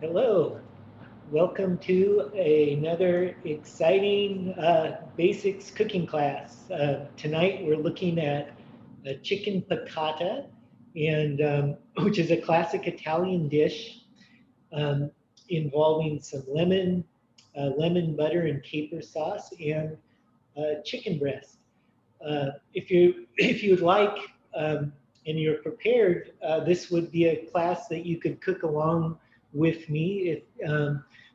Hello, welcome to another exciting basics cooking class. Tonight we're looking at chicken piccata, and which is a classic Italian dish um, involving some lemon butter and caper sauce, and chicken breast. If you would like and you're prepared, this would be a class that you could cook along with me.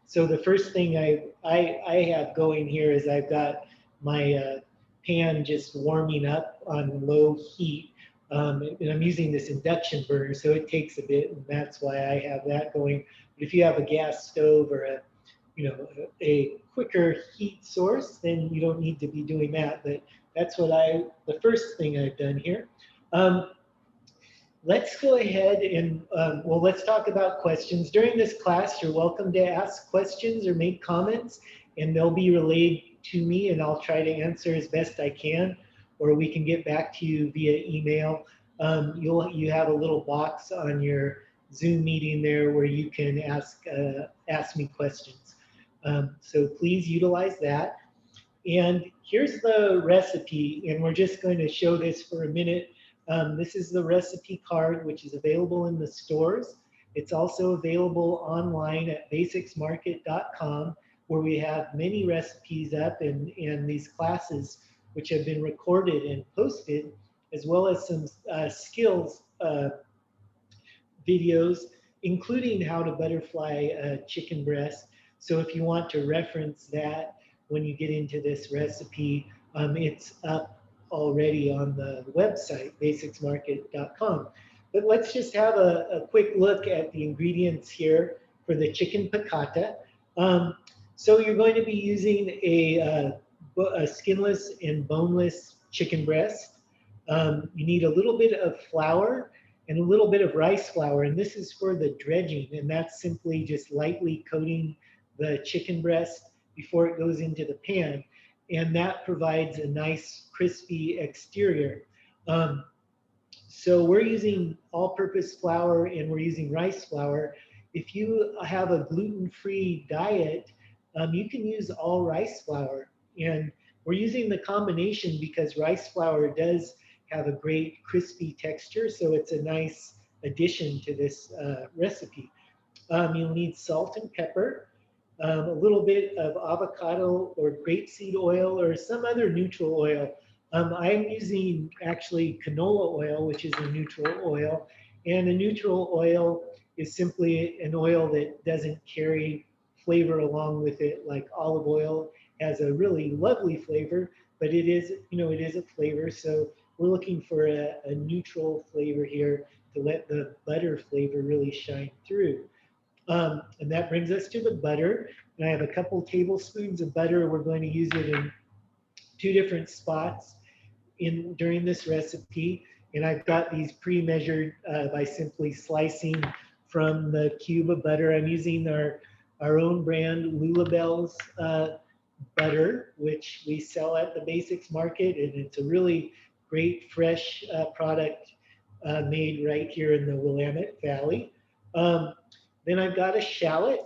So the first thing I have going here is I've got my pan just warming up on low heat. And I'm using this induction burner, so it takes a bit, and that's why I have that going. But if you have a gas stove or a quicker heat source, then you don't need to be doing that. But that's the first thing I've done here. Um, let's go ahead and, well, let's talk about questions. During this class, you're welcome to ask questions or make comments, and they'll be relayed to me, and I'll try to answer as best I can, or we can get back to you via email. You have a little box on your Zoom meeting there where you can ask me questions. So please utilize that. And here's the recipe, and we're just going to show this for a minute. This is the recipe card, which is available in the stores. It's also available online at basicsmarket.com, where we have many recipes up and these classes, which have been recorded and posted, as well as some skills videos, including how to butterfly a chicken breast. So if you want to reference that when you get into this recipe, it's up already on the website, basicsmarket.com. But let's just have a quick look at the ingredients here for the chicken piccata. Um, so you're going to be using a skinless and boneless chicken breast. You need a little bit of flour and a little bit of rice flour, and this is for the dredging, and that's simply just lightly coating the chicken breast before it goes into the pan, and that provides a nice crispy exterior. Um, so we're using all-purpose flour and we're using rice flour. If you have a gluten-free diet, you can use all rice flour. And we're using the combination because rice flour does have a great crispy texture, so it's a nice addition to this recipe. You'll need salt and pepper, a little bit of avocado or grapeseed oil or some other neutral oil. I'm using actually canola oil, which is a neutral oil. And a neutral oil is simply an oil that doesn't carry flavor along with it, like olive oil has a really lovely flavor, but it is a flavor. So we're looking for a neutral flavor here to let the butter flavor really shine through. And that brings us to the butter. And I have a couple tablespoons of butter. We're going to use it in two different spots during this recipe. And I've got these pre-measured by simply slicing from the cube of butter. I'm using our own brand Lulabelle's butter, which we sell at the Basics Market, and it's a really great fresh product made right here in the Willamette Valley. Um, then I've got a shallot,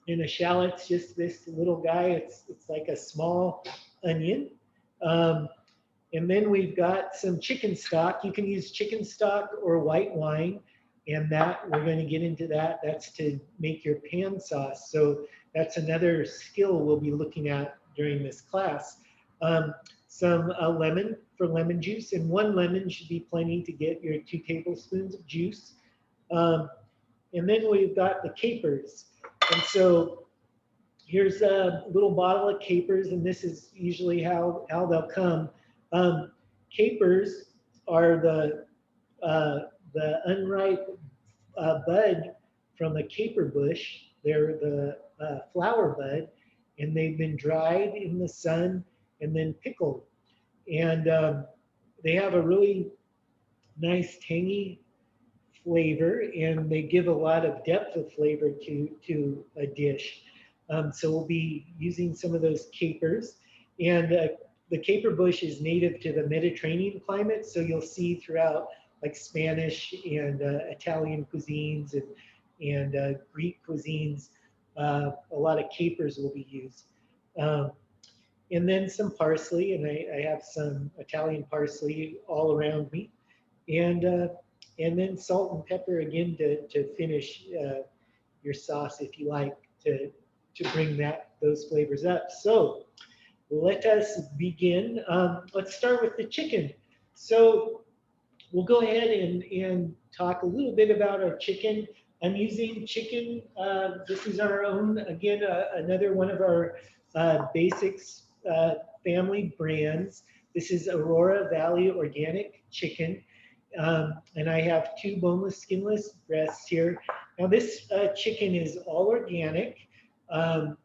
and a shallot's just this little guy. It's like a small onion. Um, and then we've got some chicken stock. You can use chicken stock or white wine, and that we're going to get into that. That's to make your pan sauce. So that's another skill we'll be looking at during this class. Some lemon for lemon juice, and one lemon should be plenty to get your 2 tablespoons of juice. Um, and then we've got the capers. And so here's a little bottle of capers, and this is usually how they'll come. Capers are the unripe bud from a caper bush. They're the flower bud, and they've been dried in the sun and then pickled. And they have a really nice tangy flavor, and they give a lot of depth of flavor to a dish. So we'll be using some of those capers. And the caper bush is native to the Mediterranean climate, so you'll see throughout like Spanish and Italian cuisines and and Greek cuisines. A lot of capers will be used. Um, and then some parsley, and I have some Italian parsley all around me, and uh, and then salt and pepper again to finish your sauce if you like to bring those flavors up. So let us begin. Let's start with the chicken. So we'll go ahead and talk a little bit about our chicken. I'm using chicken. This is our own, again, another one of our basics family brands. This is Aurora Valley Organic Chicken. And I have two boneless, skinless breasts here. Now, this chicken is all organic. Um,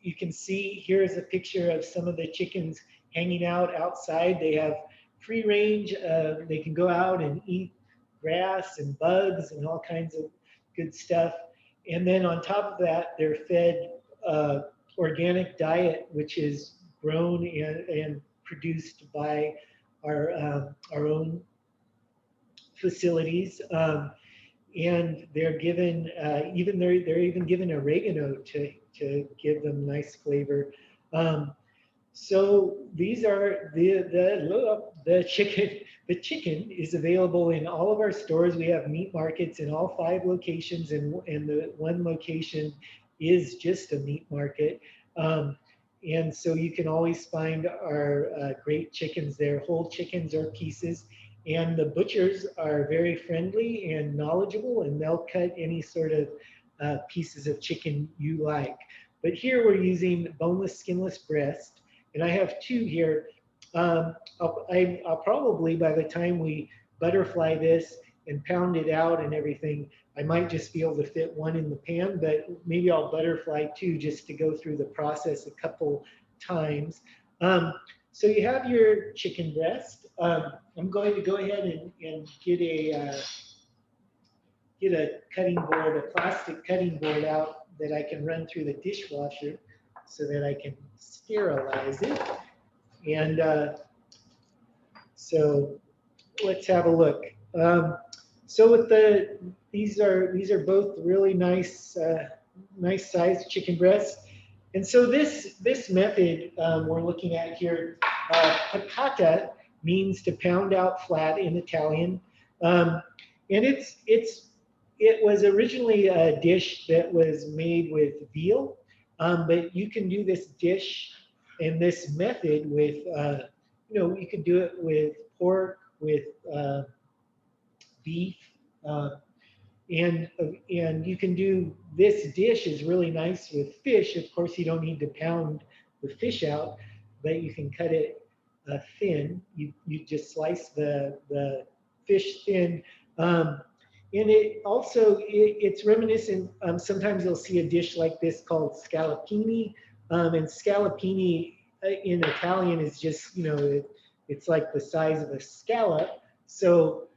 you can see here is a picture of some of the chickens hanging out outside. They have free range. They can go out and eat grass and bugs and all kinds of good stuff. And then on top of that, they're fed organic diet, which is grown and produced by our own facilities. And they're given they're even given oregano to give them nice flavor. Um, so these are the chicken. The chicken is available in all of our stores. We have meat markets in all 5 locations, and the one location is just a meat market. Um, and so you can always find our great chickens there, whole chickens or pieces. And the butchers are very friendly and knowledgeable, and they'll cut any sort of pieces of chicken you like. But here we're using boneless, skinless breast, and I have 2 here. I'll probably, by the time we butterfly this and pound it out and everything, I might just be able to fit 1 in the pan, but maybe I'll butterfly 2 just to go through the process a couple times. So you have your chicken breast. I'm going to go ahead and get a cutting board, a plastic cutting board out that I can run through the dishwasher so that I can sterilize it. And so let's have a look. So with these are both really nice sized chicken breasts. And so this method we're looking at here, piccata means to pound out flat in Italian, and it was originally a dish that was made with veal, but you can do this dish and this method with you could do it with pork, with beef. Uh, and you can do this dish is really nice with fish. Of course, you don't need to pound the fish out, but you can cut it thin. You just slice the fish thin. And it's reminiscent. Sometimes you'll see a dish like this called scallopini, and scallopini in Italian is just it's like the size of a scallop. So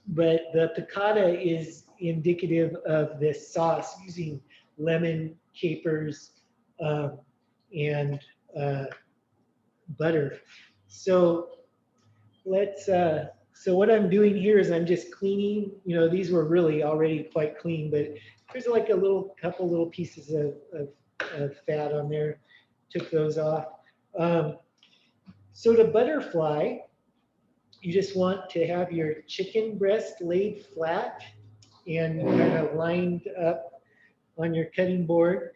but the piccata is indicative of this sauce using lemon, capers, and butter. So so what I'm doing here is I'm just cleaning. These were really already quite clean, but there's like a couple little pieces of fat on there. Took those off. So to butterfly, you just want to have your chicken breast laid flat and kind of lined up on your cutting board.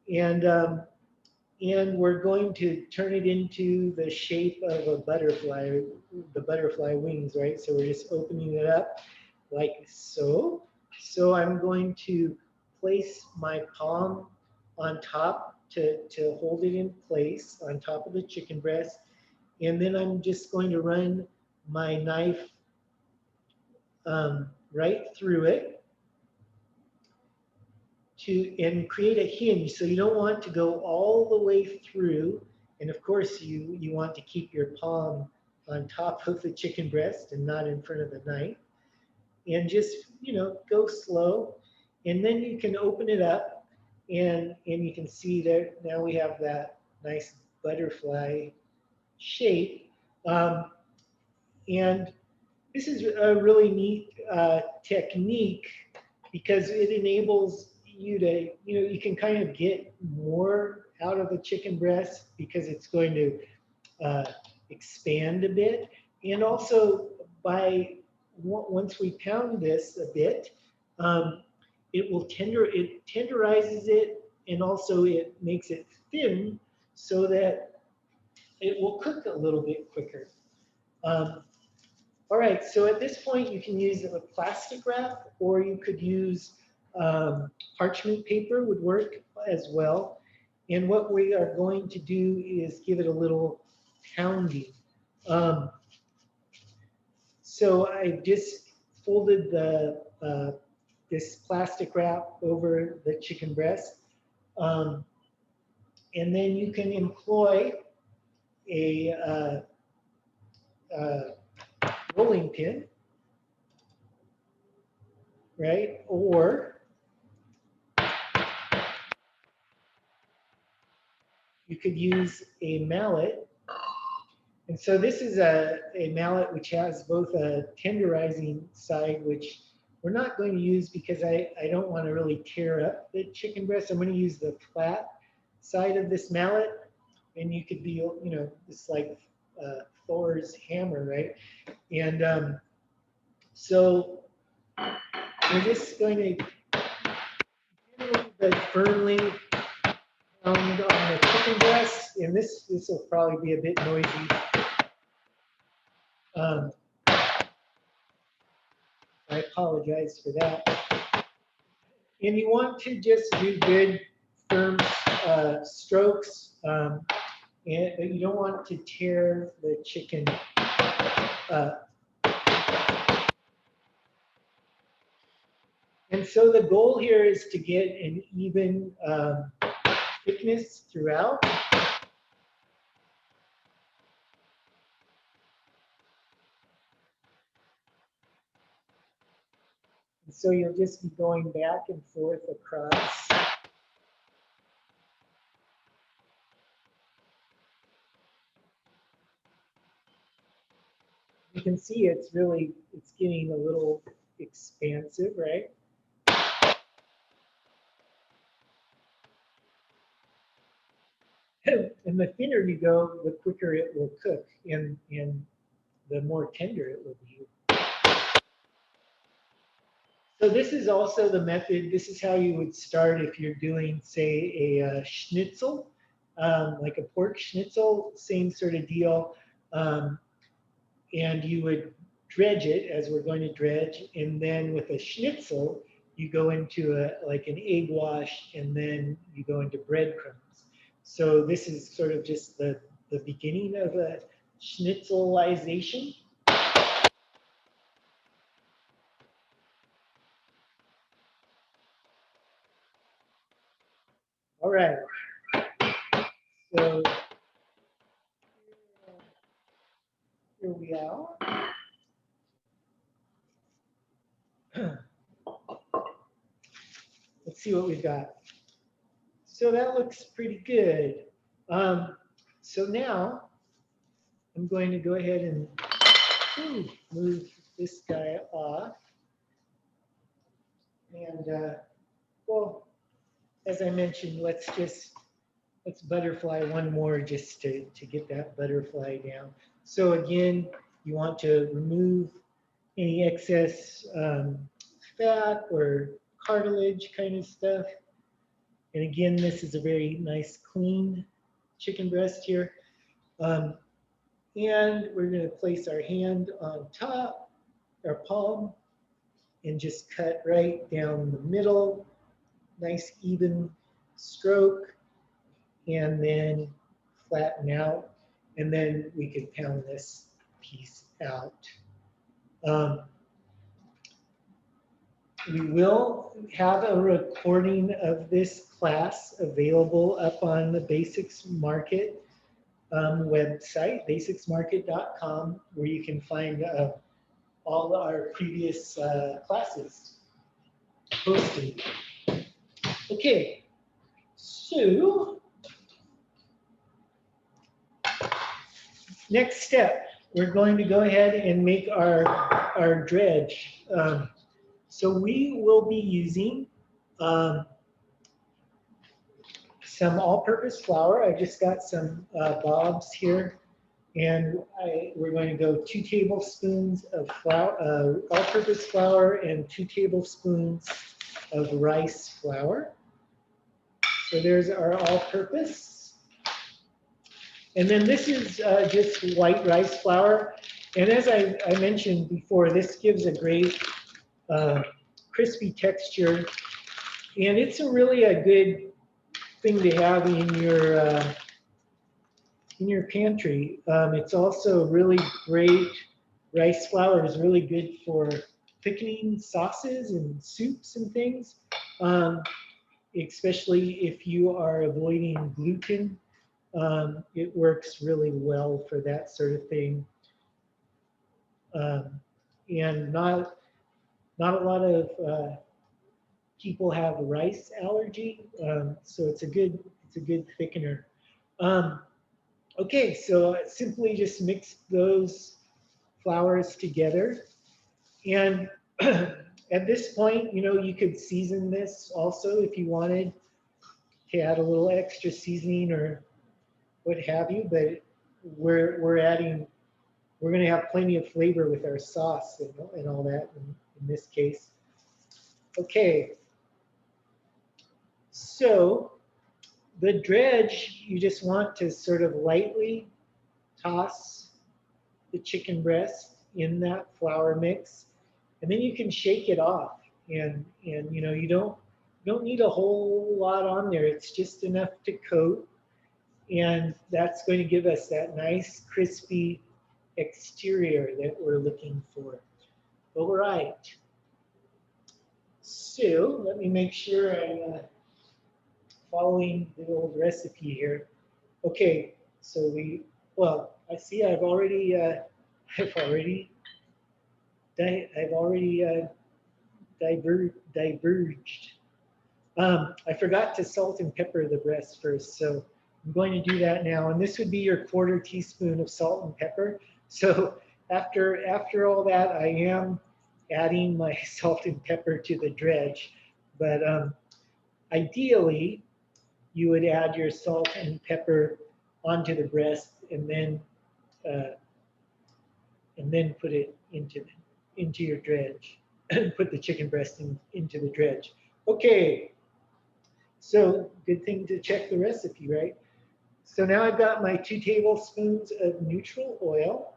And we're going to turn it into the shape of a butterfly, the butterfly wings, right? So we're just opening it up like so. So I'm going to place my palm on top to hold it in place on top of the chicken breast. And then I'm just going to run my knife right through it and create a hinge. So you don't want to go all the way through. And of course, you want to keep your palm on top of the chicken breast and not in front of the knife. And just go slow. And then you can open it up, and you can see that now we have that nice butterfly shape. And this is a really neat technique because it enables you to, you can kind of get more out of the chicken breast because it's going to uh, expand a bit. And also, once we pound this a bit, um, it tenderizes it, and also it makes it thin so that it will cook a little bit quicker. Um, all right, so at this point you can use a plastic wrap, or you could use parchment paper would work as well. And what we are going to do is give it a little pounding. Um, so I just folded this plastic wrap over the chicken breast. Um, and then you can employ a uh, rolling pin, right? Or you could use a mallet. And so this is a mallet which has both a tenderizing side, which we're not going to use because I don't want to really tear up the chicken breast. I'm going to use the flat side of this mallet. And you could be, it's like Thor's hammer, right? And so we're just going to gently but firmly pound on the chicken breast. And this will probably be a bit noisy. I apologize for that. And you want to just do good, firm strokes, but you don't want to tear the chicken up. And so the goal here is to get an even thickness throughout. And so you'll just be going back and forth across. You can see it's getting a little expansive, right? And the thinner you go, the quicker it will cook, and the more tender it will be. So this is also the method. This is how you would start if you're doing, say, a schnitzel, like a pork schnitzel, same sort of deal. And you would dredge it as we're going to dredge, and then with a schnitzel, you go into like an egg wash, and then you go into breadcrumbs. So this is sort of just the beginning of a schnitzelization. All right. So here we are. Let's see what we've got. So that looks pretty good. So now I'm going to go ahead and move this guy off. And well, as I mentioned, let's butterfly one more just to get that butterfly down. So again, you want to remove any excess fat or cartilage kind of stuff. And again, this is a very nice clean chicken breast here. And we're going to place our hand on top, our palm, and just cut right down the middle. Nice even stroke, and then flatten out. And then we could pound this piece out. We will have a recording of this class available up on the Basics Market website, basicsmarket.com, where you can find all our previous classes posted. Okay, so next step, we're going to go ahead and make our dredge. So we will be using um, some all-purpose flour. I just got some Bob's here, and we're going to go 2 tablespoons of flour, all-purpose flour, and 2 tablespoons of rice flour. So there's our all-purpose. And then this is just white rice flour. And as I mentioned before, this gives a great crispy texture. And it's really a good thing to have in your pantry. It's also really great. Rice flour is really good for thickening sauces and soups and things, especially if you are avoiding gluten. It works really well for that sort of thing. And not a lot of people have rice allergy, so it's a good thickener. Okay, so simply just mix those flours together, and at this point, you know, you could season this also if you wanted to add a little extra seasoning or what have you. But we're going to have plenty of flavor with our sauce and all that in this case. Okay, so the dredge, you just want to sort of lightly toss the chicken breast in that flour mix, and then you can shake it off. And you know, you don't need a whole lot on there. It's just enough to coat, and that's going to give us that nice crispy exterior that we're looking for. All right. So let me make sure I'm following the old recipe here. Okay, so well, I see I've already I've already diverged. I forgot to salt and pepper the breast first, so I'm going to do that now. And this would be your 1/4 teaspoon of salt and pepper. So after all that, I am adding my salt and pepper to the dredge. But ideally, you would add your salt and pepper onto the breast, and then put it into your dredge. Put the chicken breast into the dredge. Okay, so good thing to check the recipe, right? So now I've got my 2 tablespoons of neutral oil.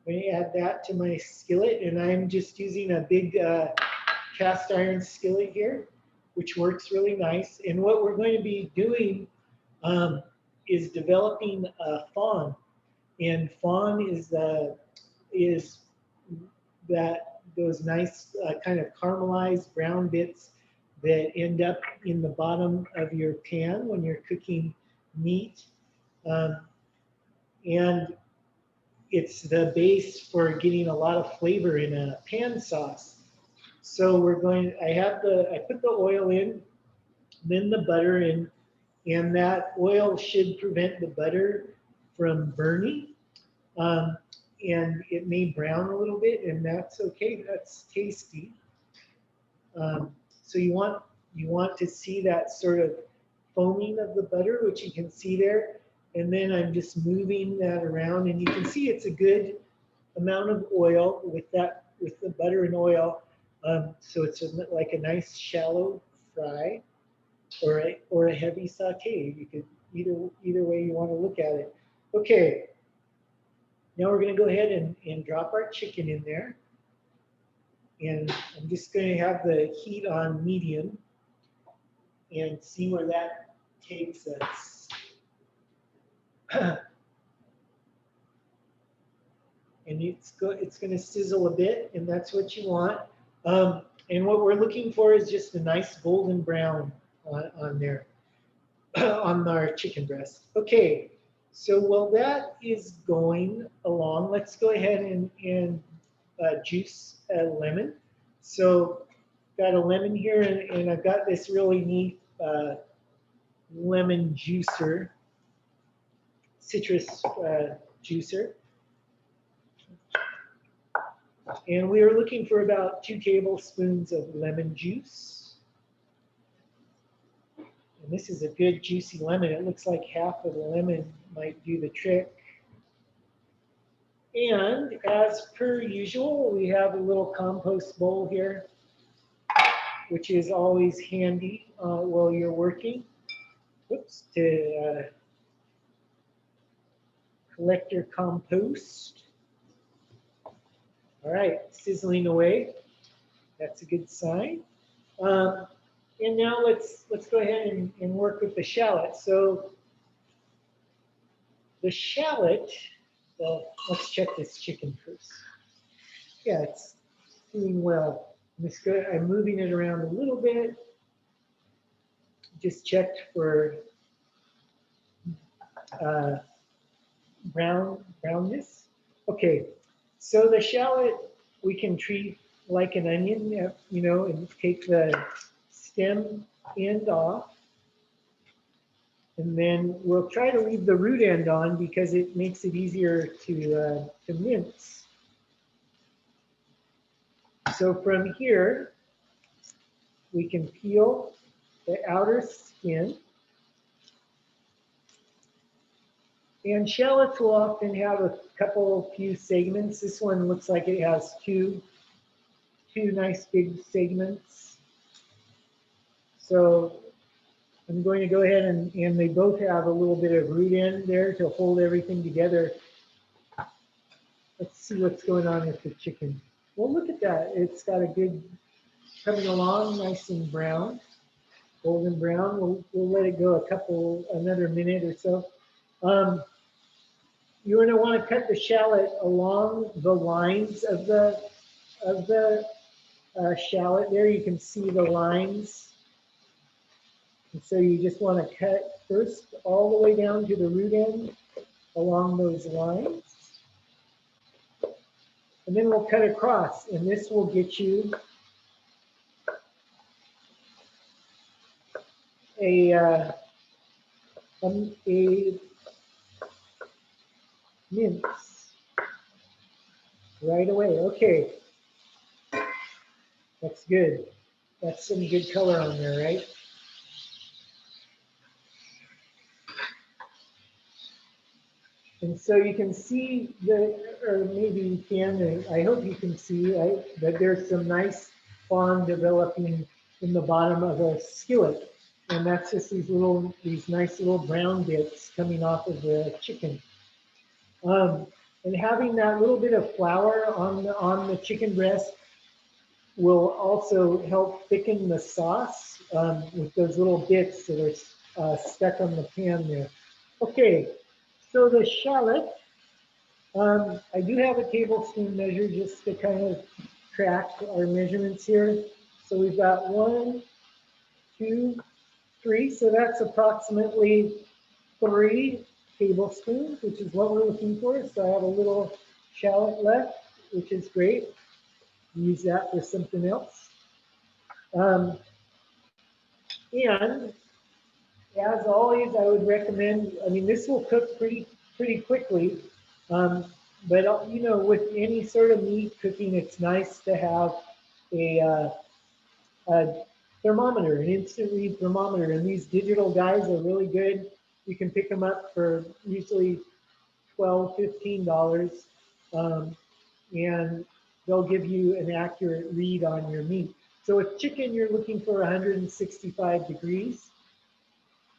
I'm going to add that to my skillet, and I'm just using a big cast iron skillet here, which works really nice. And what we're going to be doing is developing a fond. And fond is that those nice kind of caramelized brown bits that end up in the bottom of your pan when you're cooking meat. And it's the base for getting a lot of flavor in a pan sauce. So I put the oil in, then the butter in, and that oil should prevent the butter from burning. And it may brown a little bit, and that's okay. That's tasty. So you want to see that sort of foaming of the butter, which you can see there. And then I'm just moving that around, and you can see it's a good amount of oil with the butter and oil. So it's like a nice shallow fry, or a heavy saute. You could either way you want to look at it. Okay. Now we're going to go ahead and drop our chicken in there. And I'm just going to have the heat on medium and see where that takes us. And it's going to sizzle a bit, and that's what you want. And what we're looking for is just a nice golden brown on there, on our chicken breast. Okay, so while that is going along, let's go ahead and juice a lemon. So got a lemon here, and I've got this really neat lemon juicer, citrus juicer. And we are looking for about 2 tablespoons of lemon juice. And this is a good juicy lemon. It looks like half of the lemon might do the trick. And as per usual, we have a little compost bowl here, which is always handy while you're working. Oops, to collect your compost. All right, sizzling away. That's a good sign. And now let's go ahead and work with the shallot. So the shallot, well, let's check this chicken first. Yeah, it's doing well. I'm moving it around a little bit. Just checked for brownness. Okay, so the shallot we can treat like an onion, you know, and take the stem end off. And then we'll try to leave the root end on because it makes it easier to mince. So from here, we can peel the outer skin. And shallots will often have a few segments. This one looks like it has two nice big segments. So I'm going to go ahead and they both have a little bit of root end there to hold everything together. Let's see what's going on with the chicken. Well, look at that. It's got a good, coming along, nice and brown, golden brown. We'll let it go another minute or so. You're going to want to cut the shallot along the lines of the shallot. There you can see the lines. And so you just want to cut first all the way down to the root end along those lines. And then we'll cut across, and this will get you a mince right away. Okay, that's good. That's some good color on there, right? And so you can see or maybe you can, I hope you can see, that there's some nice fond developing in the bottom of a skillet. And that's just these nice little brown bits coming off of the chicken. And having that little bit of flour on the chicken breast will also help thicken the sauce with those little bits that are stuck on the pan there. Okay. So the shallot, I do have a tablespoon measure just to kind of track our measurements here. So we've got 1, 2, 3. So that's approximately 3 tablespoons, which is what we're looking for. So I have a little shallot left, which is great. Use that for something else. And as always, I would recommend, I mean, this will cook pretty quickly, but you know, with any sort of meat cooking, it's nice to have a thermometer, an instant read thermometer, and these digital guys are really good. You can pick them up for usually $12, $15, and they'll give you an accurate read on your meat. So with chicken, you're looking for 165 degrees.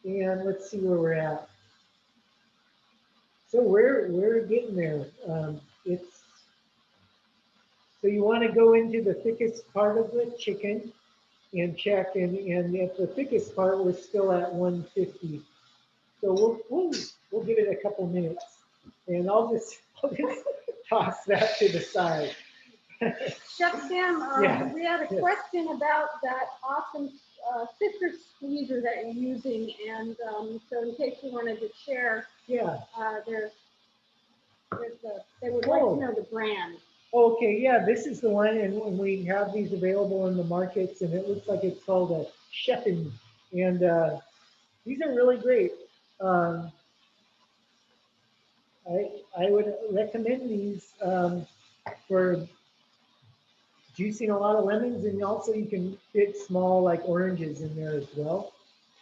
And let's see where we're at. So we're getting there. So you want to go into the thickest part of the chicken and check, and at the thickest part, we're still at 150. So we'll give it a couple minutes, and I'll just toss that to the side. Chef Sam, Yeah. We had a question about that awesome citrus squeezer that you're using, and so in case you wanted to share, Yeah. they would like to know the brand. Okay, yeah, this is the one, and we have these available in the markets, and it looks like it's called a Chefin, and these are really great. I would recommend these for juicing a lot of lemons, and also you can fit small like oranges in there as well,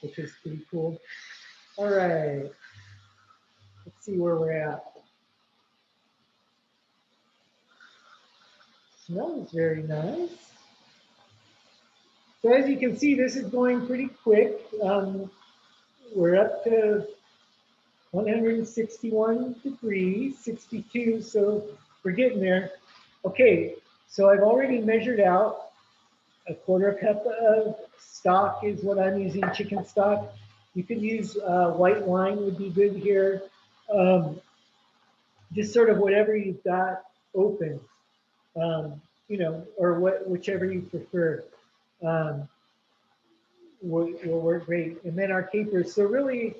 which is pretty cool. All right, let's see where we're at. Smells very nice. So as you can see, this is going pretty quick. We're up to 161 degrees, 62, so we're getting there. Okay, so I've already measured out a quarter cup of stock is what I'm using, chicken stock. You could use white wine would be good here. Um, just sort of whatever you've got open, or whichever you prefer. Um, will work great. And then our capers. So really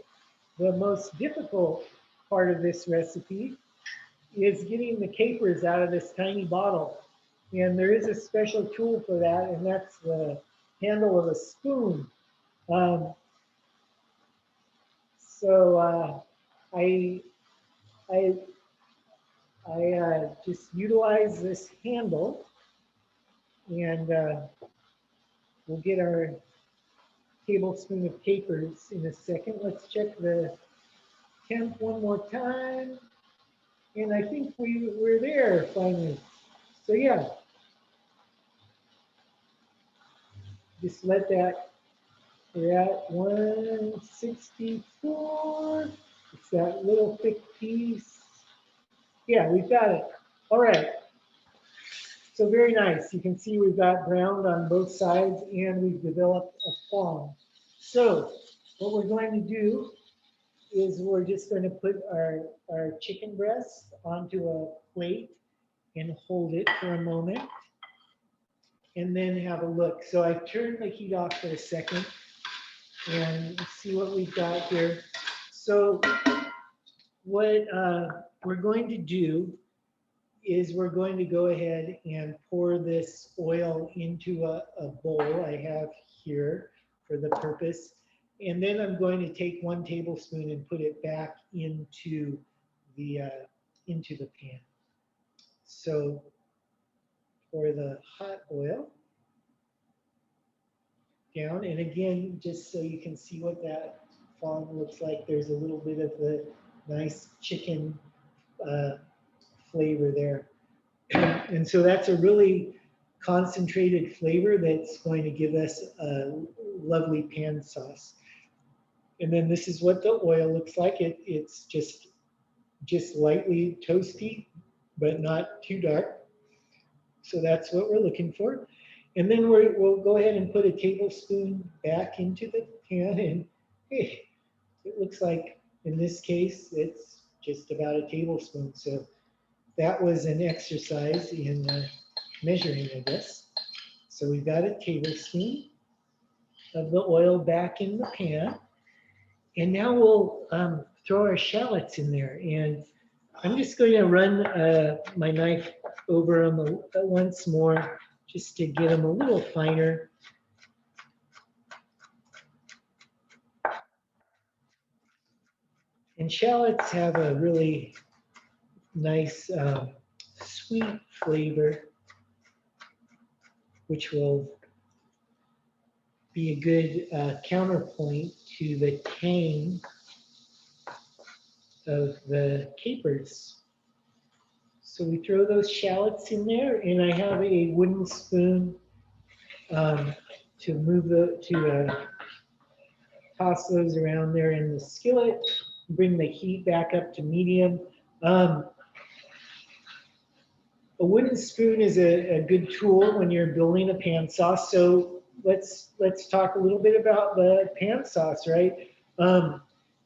the most difficult part of this recipe is getting the capers out of this tiny bottle. And there is a special tool for that, and that's the handle of a spoon. Um, so I, I, I just utilize this handle, and we'll get our tablespoon of capers in a second. Let's check the temp one more time. And I think we're there finally. So yeah, just let that, we're at 164. It's that little thick piece. Yeah, we've got it. All right. So very nice. You can see we've got browned on both sides and we've developed a foam. So what we're going to do is we're just going to put our chicken breast onto a plate and hold it for a moment and then have a look. So I've turned the heat off for a second and see what we've got here. So what we're going to do is we're going to go ahead and pour this oil into a bowl I have here for the purpose. And then I'm going to take 1 tablespoon and put it back into the pan. So pour the hot oil down. And again, just so you can see what that fond looks like, there's a little bit of the nice chicken flavor there. And so that's a really concentrated flavor that's going to give us a lovely pan sauce. And then this is what the oil looks like. It's just lightly toasty, but not too dark. So that's what we're looking for. And then we'll go ahead and put a tablespoon back into the pan. And hey, it looks like in this case, it's just about a tablespoon. So that was an exercise in measuring, I guess. So we've got a tablespoon of the oil back in the pan. And now we'll throw our shallots in there. And I'm just going to run my knife over them once more just to get them a little finer. And shallots have a really nice sweet flavor, which will be a good counterpoint to the tang of the capers. So we throw those shallots in there, and I have a wooden spoon to toss those around there in the skillet, bring the heat back up to medium. A wooden spoon is a good tool when you're building a pan sauce. So let's talk a little bit about the pan sauce, right?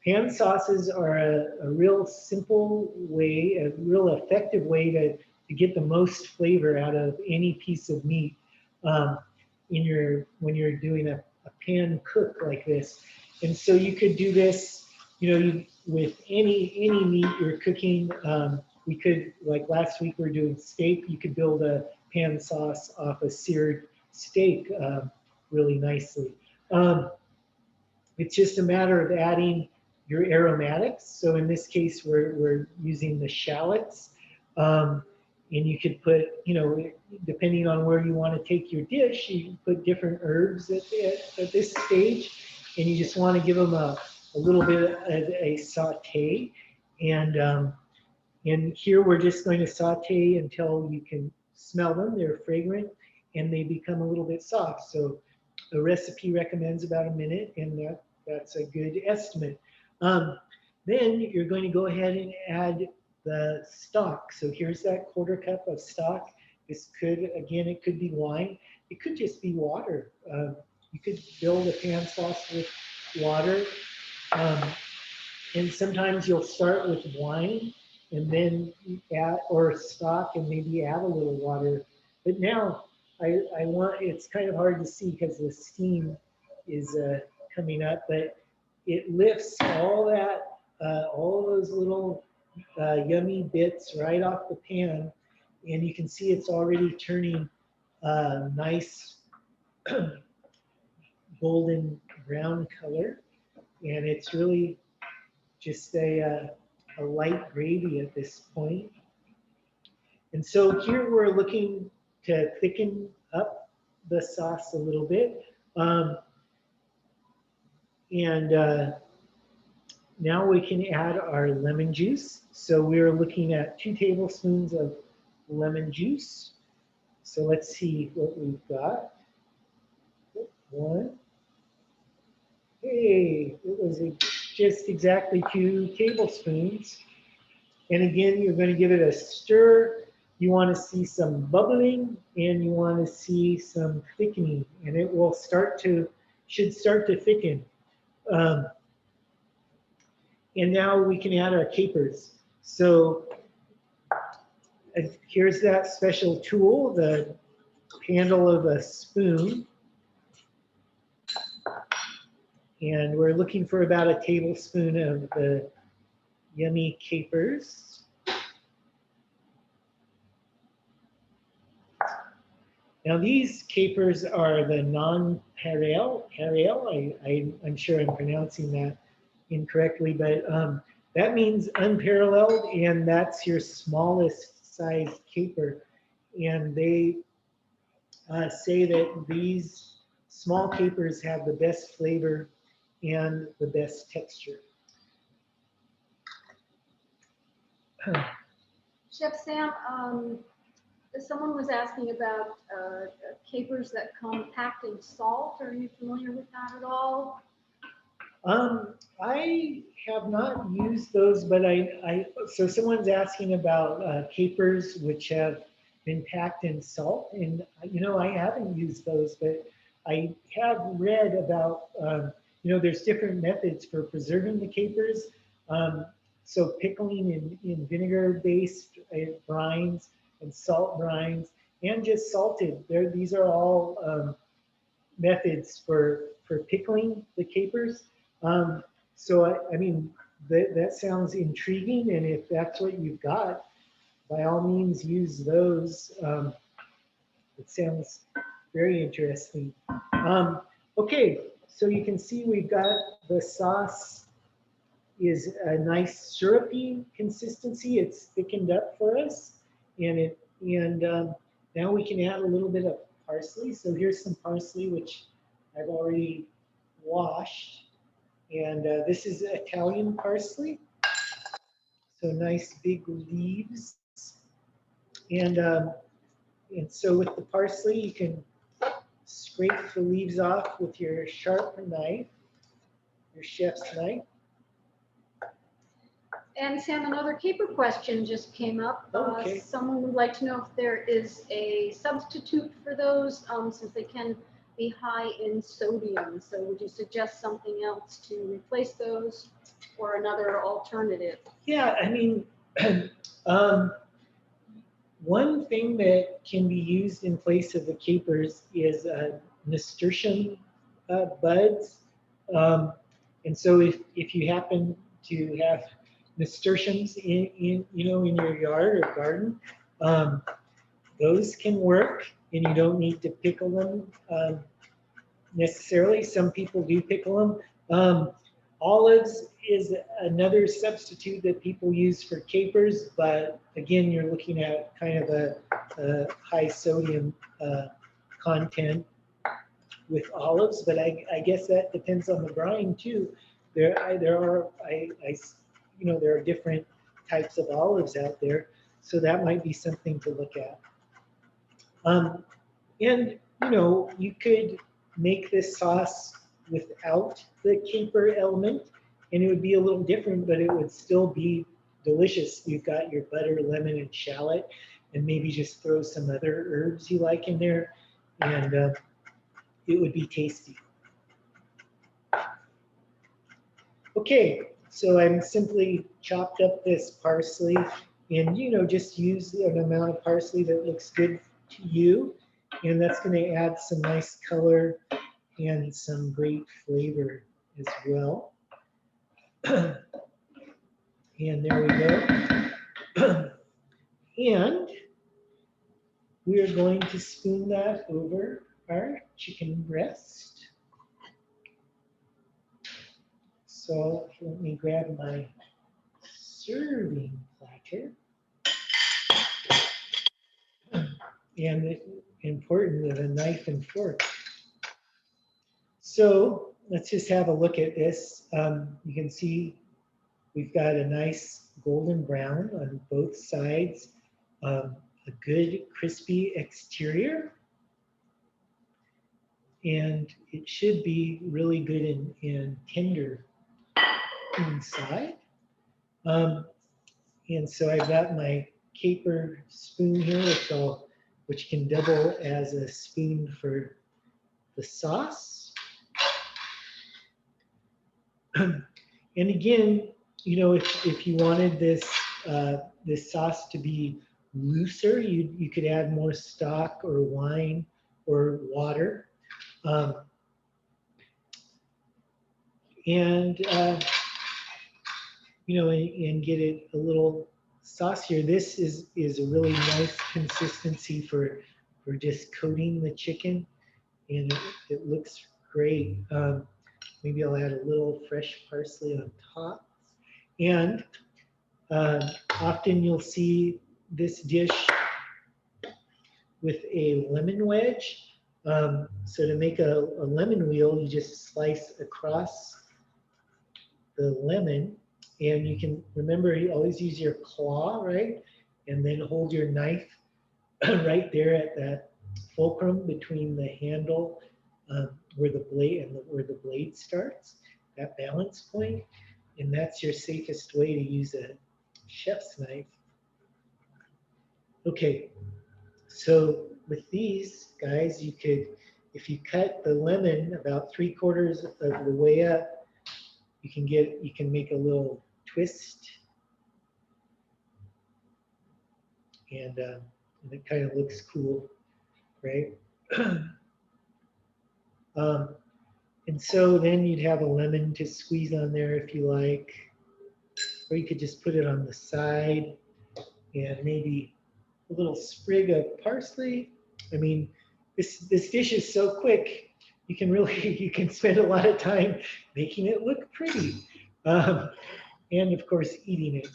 Pan sauces are a real simple way, a real effective way to get the most flavor out of any piece of meat when you're doing a pan cook like this. And so you could do this, with any meat you're cooking. We could, like last week we were doing steak, you could build a pan sauce off a seared steak really nicely. It's just a matter of adding your aromatics. So in this case, we're using the shallots. And you could put, you know, depending on where you want to take your dish, you can put different herbs at this stage. And you just want to give them a little bit of a saute. And here we're just going to saute until you can smell them. They're fragrant and they become a little bit soft. So the recipe recommends about a minute, and that's a good estimate. Then you're going to go ahead and add the stock. So here's that 1/4 cup of stock. This could, again, it could be wine. It could just be water. You could build a pan sauce with water. And sometimes you'll start with wine and then add, or stock, and maybe add a little water. But now I want, it's kind of hard to see because the steam is coming up, but it lifts all that, all those little yummy bits right off the pan. And you can see it's already turning nice golden brown color. And it's really just a light gravy at this point. And so here we're looking to thicken up the sauce a little bit. Now we can add our lemon juice. So we're looking at 2 tablespoons of lemon juice. So let's see what we've got. 1. Hey, it was just exactly 2 tablespoons. And again, you're going to give it a stir. You want to see some bubbling, and you want to see some thickening, and it will should start to thicken. And now we can add our capers. So here's that special tool, the handle of a spoon. And we're looking for about a tablespoon of the yummy capers. Now these capers are the non-harel. I'm sure I'm pronouncing that incorrectly, but that means unparalleled, and that's your smallest size caper. And they say that these small capers have the best flavor and the best texture. Chef Sam, someone was asking about capers that come packed in salt. Are you familiar with that at all? I have not used those, but so someone's asking about capers which have been packed in salt, and you know, I haven't used those, but I have read about, you know, there's different methods for preserving the capers. So pickling in vinegar-based brines and salt brines, and just salted. These are all methods for pickling the capers. So I mean, that sounds intriguing, and if that's what you've got, by all means use those. It sounds very interesting. Okay, so you can see we've got the sauce is a nice syrupy consistency. It's thickened up for us, and now we can add a little bit of parsley. So here's some parsley which I've already washed, and this is Italian parsley. So nice big leaves, and so with the parsley you can scrape the leaves off with your sharp knife, your chef's knife. And Sam, another caper question just came up. Okay. Someone would like to know if there is a substitute for those, since they can be high in sodium. So would you suggest something else to replace those, or another alternative? Yeah, I mean, one thing that can be used in place of the capers is nasturtium buds. And so if you happen to have nasturtiums in your yard or garden, those can work, and you don't need to pickle them necessarily. Some people do pickle them. Olives is another substitute that people use for capers, but again, you're looking at kind of a high sodium content with olives, but I guess that depends on the brine too. There are different types of olives out there, so that might be something to look at. Um, and you could make this sauce without the caper element, and it would be a little different, but it would still be delicious. You've got your butter, lemon, and shallot, and maybe just throw some other herbs you like in there, and it would be tasty. Okay, so I'm simply chopped up this parsley, and just use an amount of parsley that looks good to you, and that's going to add some nice color and some great flavor as well. And there we go. And we are going to spoon that over our chicken breast. So let me grab my serving platter. And important with a knife and fork. So let's just have a look at this. You can see we've got a nice golden brown on both sides, a good crispy exterior, and it should be really good and tender inside. And so I've got my caper spoon here, which can double as a spoon for the sauce. And again, if you wanted this sauce to be looser, you could add more stock or wine or water, and and get it a little saucier. This is a really nice consistency for just coating the chicken, and it looks great. Maybe I'll add a little fresh parsley on top. And often you'll see this dish with a lemon wedge. So to make a lemon wheel, you just slice across the lemon, and you can remember, you always use your claw, right? And then hold your knife right there at that fulcrum between the handle where the blade starts, that balance point, and that's your safest way to use a chef's knife. Okay, so with these guys, you could, if you cut the lemon about 3/4 of the way up, you can make a little twist, and it kind of looks cool, right? And so then you'd have a lemon to squeeze on there if you like, or you could just put it on the side, and maybe a little sprig of parsley. I mean, this dish is so quick, you can spend a lot of time making it look pretty, and of course eating it.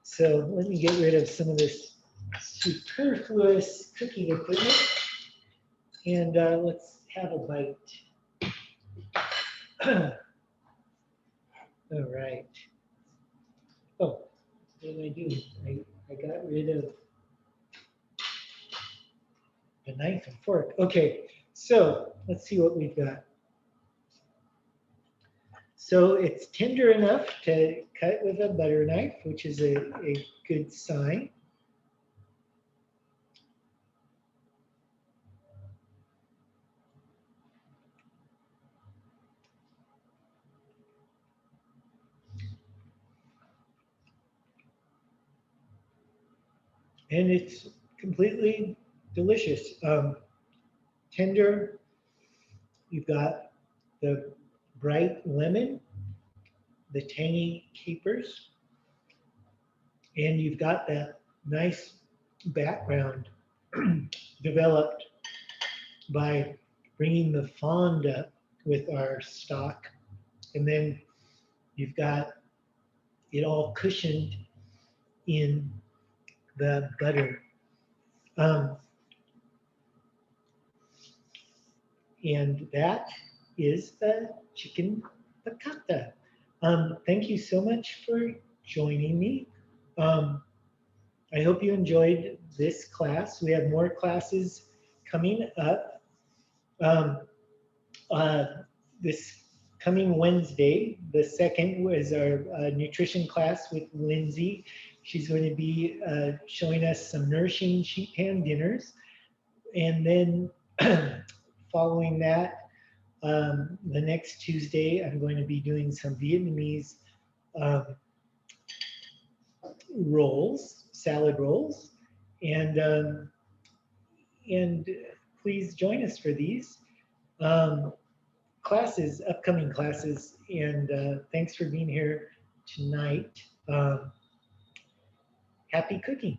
So let me get rid of some of this superfluous cooking equipment, and let's have a bite. All right. Oh, what did I do? I got rid of the knife and fork. Okay, so let's see what we've got. So it's tender enough to cut with a butter knife, which is a good sign. And it's completely delicious. Tender, you've got the bright lemon, the tangy capers, and you've got that nice background developed by bringing the fond up with our stock And then you've got it all cushioned in the butter. And that is the chicken piccata. Thank you so much for joining me. Um, I hope you enjoyed this class. We have more classes coming up. Um, uh, this coming Wednesday, the 2nd, was our nutrition class with Lindsay. She's going to be showing us some nourishing sheet pan dinners. And then following that, the next Tuesday, I'm going to be doing some Vietnamese um, rolls, salad rolls, and um, and please join us for these classes, upcoming classes. And thanks for being here tonight. Happy cooking.